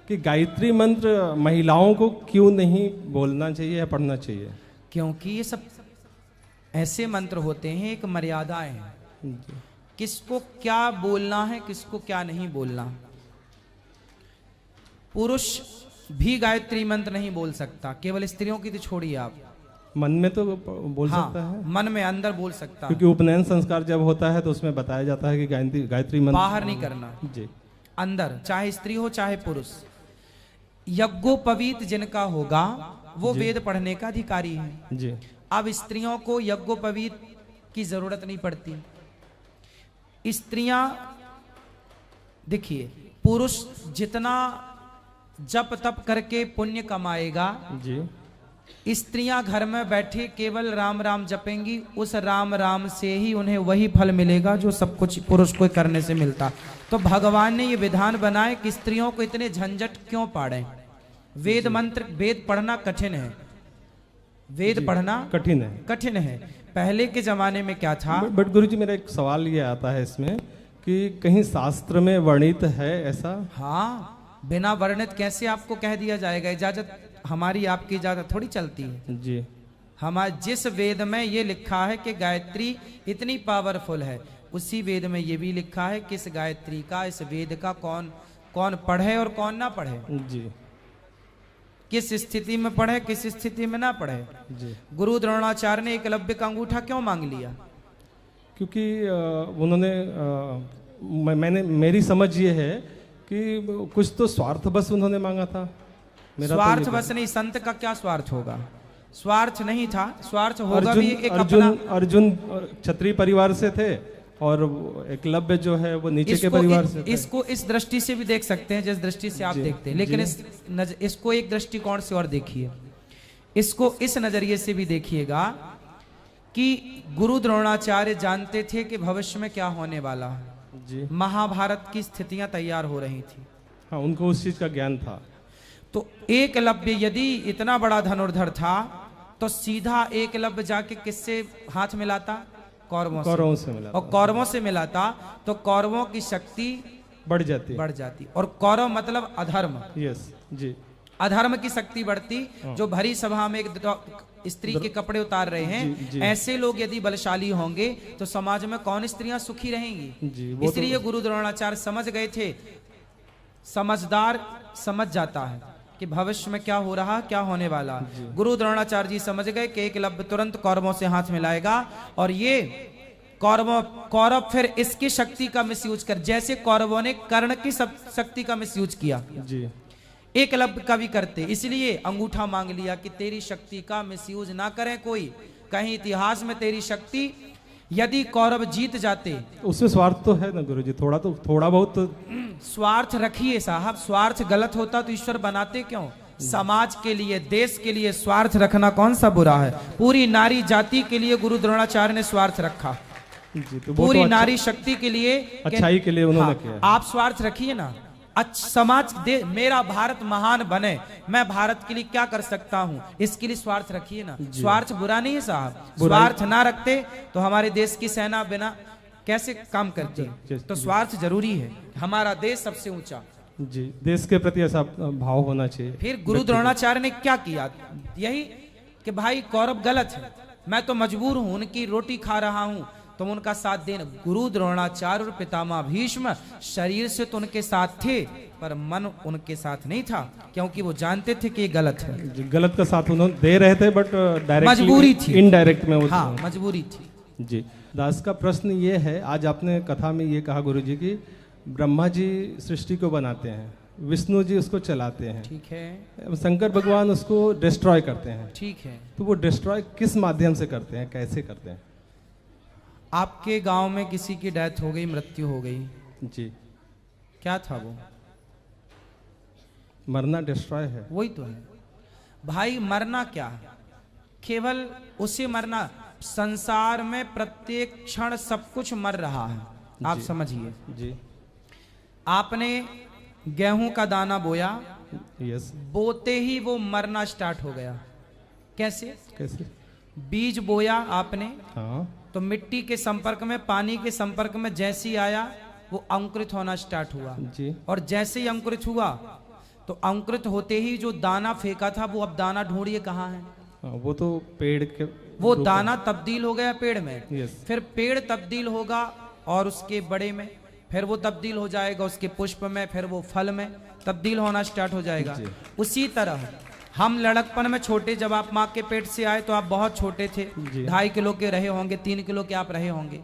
कि गायत्री मंत्र महिलाओं को क्यों नहीं बोलना चाहिए या पढ़ना चाहिए? क्योंकि ये सब ऐसे मंत्र होते हैं, एक मर्यादाएं हैं, जी। किसको क्या बोलना है, किसको क्या नहीं बोलना। पुरुष भी गायत्री मंत्र नहीं बोल सकता, केवल स्त्रियों की तो छोड़िए आप। मन में तो बोल सकता है, मन में अंदर बोल सकता है, क्योंकि उपनयन संस्कार जब होता है तो उसमें बताया जाता है कि गायत्री मंत्र बाहर नहीं करना, जी, अंदर, चाहे स्त्री हो चाहे पुरुष। यज्ञोपवीत जिनका होगा वो वेद पढ़ने का अधिकारी है जी। अब स्त्रियों को यज्ञोपवीत की जरूरत नहीं पड़ती। स्त्रियां देखिए, पुरुष जितना जप तप करके पुण्य कमाएगा जी, स्त्रियां घर में बैठे केवल राम राम जपेंगी, उस राम राम से ही उन्हें वही फल मिलेगा जो सब कुछ पुरुष को करने से मिलता। तो भगवान ने ये विधान बनाए कि स्त्रियों को इतने झंझट क्यों पाड़े। वेद मंत्र, वेद पढ़ना कठिन है, वेद पढ़ना कठिन है। पहले के जमाने में क्या था? बट गुरुजी, मेरा एक सवाल ये आता है इसमें कि कहीं शास्त्र में वर्णित है ऐसा? हाँ, बिना वर्णित कैसे आपको कह दिया जाएगा? इजाजत हमारी आपकी इजाजत थोड़ी चलती है जी। हमारे जिस वेद में ये लिखा है कि गायत्री इतनी पावरफुल है, उसी वेद में ये भी लिखा है कि इस गायत्री का, इस वेद का कौन कौन पढ़े और कौन ना पढ़े, जी, किस स्थिति में पढ़े किस स्थिति में ना पढ़े। जी। गुरु द्रोणाचार्य ने एकलव्य का अंगूठा क्यों मांग लिया? क्योंकि उन्होंने मेरी समझ ये है कि कुछ तो स्वार्थ बस उन्होंने मांगा था। स्वार्थ बस नहीं, संत का क्या स्वार्थ होगा? स्वार्थ नहीं था, स्वार्थ होगा भी एक अपना। अर्जुन क्षत्रिय परिवार से थे और एकलव्य जो है वो नीचे के परिवार से थे। इसको इस दृष्टि से भी देख सकते हैं जिस दृष्टि से आप देखते हैं, लेकिन इसको एक दृष्टिकोण से और देखिए, इसको इस नजरिए से भी देखिएगा कि गुरु द्रोणाचार्य जानते थे कि भविष्य में क्या होने वाला है। जी। महाभारत की स्थितियां तैयार हो रही थी। हाँ, उनको उस चीज का ज्ञान था। तो एकलव्य यदि इतना बड़ा धनुर्धर था तो सीधा एकलव्य जाके किससे हाथ मिलाता? कौरवों से मिलाता। और कौरवों से मिलाता तो कौरवों की शक्ति बढ़ जाती। और कौरव मतलब अधर्म। यस जी। अधर्म की शक्ति बढ़ती। जो भरी सभा में एक स्त्री के कपड़े उतार रहे हैं, जी। ऐसे लोग यदि बलशाली होंगे तो समाज में कौन स्त्रियां सुखी रहेंगी? इसलिए गुरु द्रोणाचार्य समझ गए थे। समझदार समझ जाता है कि भविष्य में क्या हो रहा, क्या होने वाला। गुरु द्रोणाचार्य जी समझ गए कि एकलव्य तुरंत कौरवों से हाथ मिलाएगा और ये कौरव फिर इसकी शक्ति का मिसयूज कर, जैसे कौरवों ने कर्ण की शक्ति का मिसयूज किया, जी, एकलव्य का भी करते। इसलिए अंगूठा मांग लिया कि तेरी शक्ति का मिसयूज ना करें कोई, कहीं इतिहास में तेरी शक्ति, यदि कौरव जीत जाते। उसमें स्वार्थ तो है ना गुरुजी, थोड़ा बहुत तो स्वार्थ रखिए साहब। स्वार्थ गलत होता तो ईश्वर बनाते क्यों? समाज के लिए, देश के लिए स्वार्थ रखना कौन सा बुरा है? पूरी नारी जाति के लिए गुरु द्रोणाचार्य ने स्वार्थ रखा जी, तो पूरी तो नारी शक्ति के लिए, अच्छाई के लिए उन्होंने किया। आप स्वार्थ रखिए ना। समाज दे, मेरा भारत महान बने, मैं भारत के लिए क्या कर सकता हूं, इसके लिए स्वार्थ रखिए ना। स्वार्थ बुरा नहीं है साहब। स्वार्थ ना रखते तो हमारे देश की सेना बिना कैसे काम करती है? तो स्वार्थ जरूरी है। हमारा देश सबसे ऊंचा जी, देश के प्रति ऐसा भाव होना चाहिए। फिर गुरु द्रोणाचार्य ने क्या किया? यही कि भाई कौरव गलत है, मैं तो मजबूर हूं, उनकी रोटी खा रहा हूं, तुम उनका साथ देना। गुरु द्रोणाचार्य और पितामह भीष्म शरीर से तो उनके साथ थे पर मन उनके साथ नहीं था, क्योंकि वो जानते थे कि ये गलत है। गलत का साथ उन्होंने दे रहे थे बट डायरेक्ट मजबूरी थी, इनडायरेक्ट में वो, हाँ, मजबूरी थी जी। दास का प्रश्न ये है, आज आपने कथा में ये कहा गुरुजी की ब्रह्मा जी सृष्टि को बनाते हैं, विष्णु जी उसको चलाते हैं, ठीक है, शंकर भगवान उसको डिस्ट्रॉय करते हैं, ठीक है। तो वो डिस्ट्रॉय किस माध्यम से करते हैं, कैसे करते हैं? आपके गांव में किसी की डेथ हो गई, मृत्यु हो गई जी, क्या था वो? मरना डिस्ट्रॉय है। वही तो है भाई, मरना क्या है? केवल उसे मरना। संसार में प्रत्येक क्षण सब कुछ मर रहा है, आप समझिए जी। आपने गेहूं का दाना बोया, यस, बोते ही वो मरना स्टार्ट हो गया। कैसे? बीज बोया आपने, हाँ, तो मिट्टी के संपर्क में, पानी के संपर्क में जैसे ही आया वो अंकुरित होना स्टार्ट हुआ जी। और जैसे ही अंकुरित हुआ तो अंकुरित होते ही जो दाना फेंका था वो अब दाना ढूंढिए कहाँ है। वो तो पेड़ के वो दाना तब्दील हो गया पेड़ में, यस। फिर पेड़ तब्दील होगा और उसके बड़े में, फिर वो तब्दील हो जाएगा उसके पुष्प में, फिर वो फल में तब्दील होना स्टार्ट हो जाएगा। उसी तरह हम लड़कपन में छोटे, जब आप माँ के पेट से आए तो आप बहुत छोटे थे, 2.5 किलो के रहे होंगे, 3 किलो के आप रहे होंगे।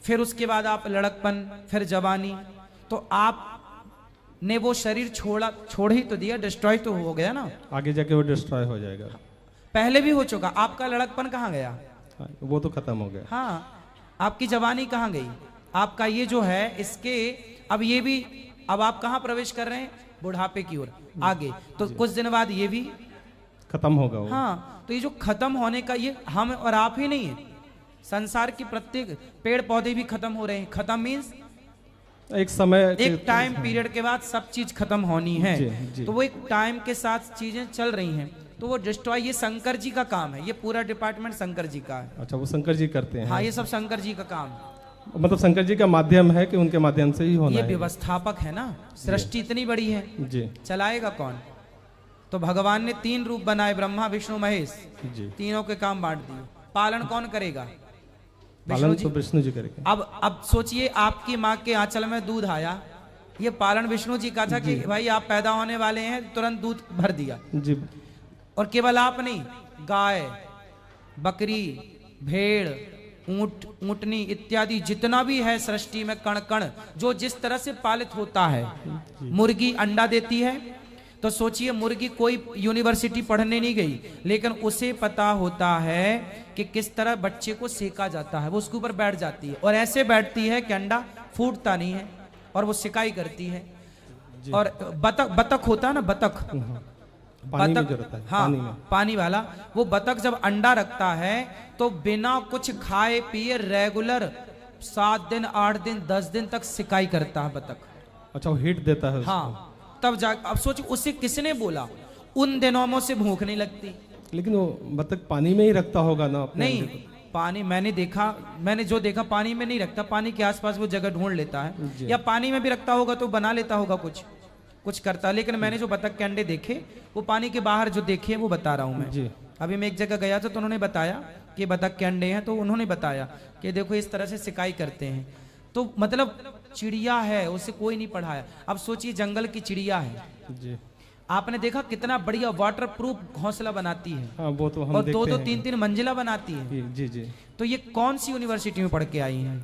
फिर उसके बाद आप लड़कपन, फिर जवानी, तो आप ने वो शरीर छोड़ ही तो दिया, डिस्ट्रॉय तो हो गया ना, आगे जाके वो डिस्ट्रॉय हो जाएगा। पहले भी हो चुका। आपका लड़कपन कहाँ गया? वो तो खत्म हो गया। हाँ, आपकी जवानी कहाँ गई? आपका ये जो है इसके अब ये भी, अब आप कहाँ प्रवेश कर रहे हैं? बुढ़ापे की ओर आगे। तो कुछ दिन बाद ये भी खत्म होगा वो। हाँ, तो ये जो खत्म होने का, ये हम और आप ही नहीं है, संसार की प्रत्येक पेड़ पौधे भी खत्म हो रहे हैं। खत्म मीन्स एक समय, एक टाइम पीरियड के बाद सब चीज खत्म होनी है। जी। तो वो एक टाइम के साथ चीजें चल रही हैं, तो वो डिस्ट्रॉय, ये शंकर जी का काम है, ये पूरा डिपार्टमेंट शंकर जी का है। अच्छा, वो शंकर जी करते हैं। हाँ, ये सब शंकर जी का काम, मतलब शंकर जी का माध्यम है कि उनके माध्यम से ही होना ये है। व्यवस्थापक है ना, सृष्टि इतनी बड़ी है, जी। चलाएगा कौन? तो भगवान ने 3 रूप बनाए, ब्रह्मा विष्णु महेश, जी। तीनों के काम बांट दिए। पालन कौन करेगा? पालन तो विष्णु जी करेंगे। अब सोचिए, आपकी माँ के आंचल में दूध आया, ये पालन विष्णु जी का था कि भाई आप पैदा होने वाले हैं, तुरंत दूध भर दिया। जी। और केवल आप नहीं, गाय, बकरी, भेड़, ऊंट, ऊंटनी इत्यादि जितना भी है सृष्टि में कण कण, जो जिस तरह से पालित होता है। मुर्गी अंडा देती है, तो सोचिए मुर्गी कोई यूनिवर्सिटी पढ़ने नहीं गई, लेकिन उसे पता होता है कि किस तरह बच्चे को सेका जाता है। वो उसके ऊपर बैठ जाती है और ऐसे बैठती है कि अंडा फूटता नहीं है, और वो सिकाई करती है। और बतख होता है ना, बतख, पानी में जो रहता है, हाँ, पानी वाला, वो बतख जब अंडा रखता है तो बिना कुछ खाए पिए रेगुलर 7 दिन, 8 दिन, 10 दिन तक सिकाई करता है बतख। अच्छा, वो हीट देता है उसको। हाँ, तब जा, अब सोचिए उसे किसने बोला? उन दिनों में उसे भूख नहीं लगती। लेकिन वो बतख पानी में ही रखता होगा ना अपने नहीं, पानी मैंने जो देखा पानी में नहीं रखता, पानी के आसपास वो जगह ढूंढ लेता है, या पानी में भी रखता होगा तो बना लेता होगा, कुछ करता। लेकिन मैंने जो बतख के अंडे देखे वो पानी के बाहर जो देखे वो बता रहा हूं मैं जी। अभी मैं एक जगह गया था तो उन्होंने बताया कि बतख के अंडे हैं, तो उन्होंने बताया कि देखो इस तरह से सिकाई करते हैं। तो मतलब चिड़िया है, उसे कोई नहीं पढ़ाया। अब सोचिए जंगल की चिड़िया है जी। आपने देखा कितना बढ़िया वाटर प्रूफ घोंसला बनाती है। हाँ, वो तो हम और देखते 2-2 हैं। 3-3 मंजिला बनाती है। जी जी। तो ये कौन सी यूनिवर्सिटी में पढ़ के आई हैं?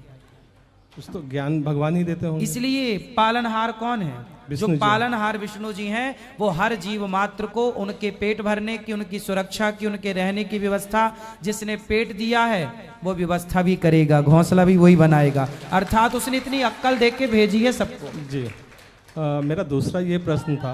कुछ तो ज्ञान भगवान ही देते होंगे। इसलिए पालनहार कौन है? जो पालनहार विष्णु जी हैं, वो हर जीव मात्र को उनके पेट भरने की, उनकी सुरक्षा की, उनके रहने की व्यवस्था, जिसने पेट दिया है वो व्यवस्था भी करेगा, घोंसला भी वही बनाएगा। अर्थात उसने इतनी अक्ल दे के भेजी है सबको। जी। मेरा दूसरा ये प्रश्न था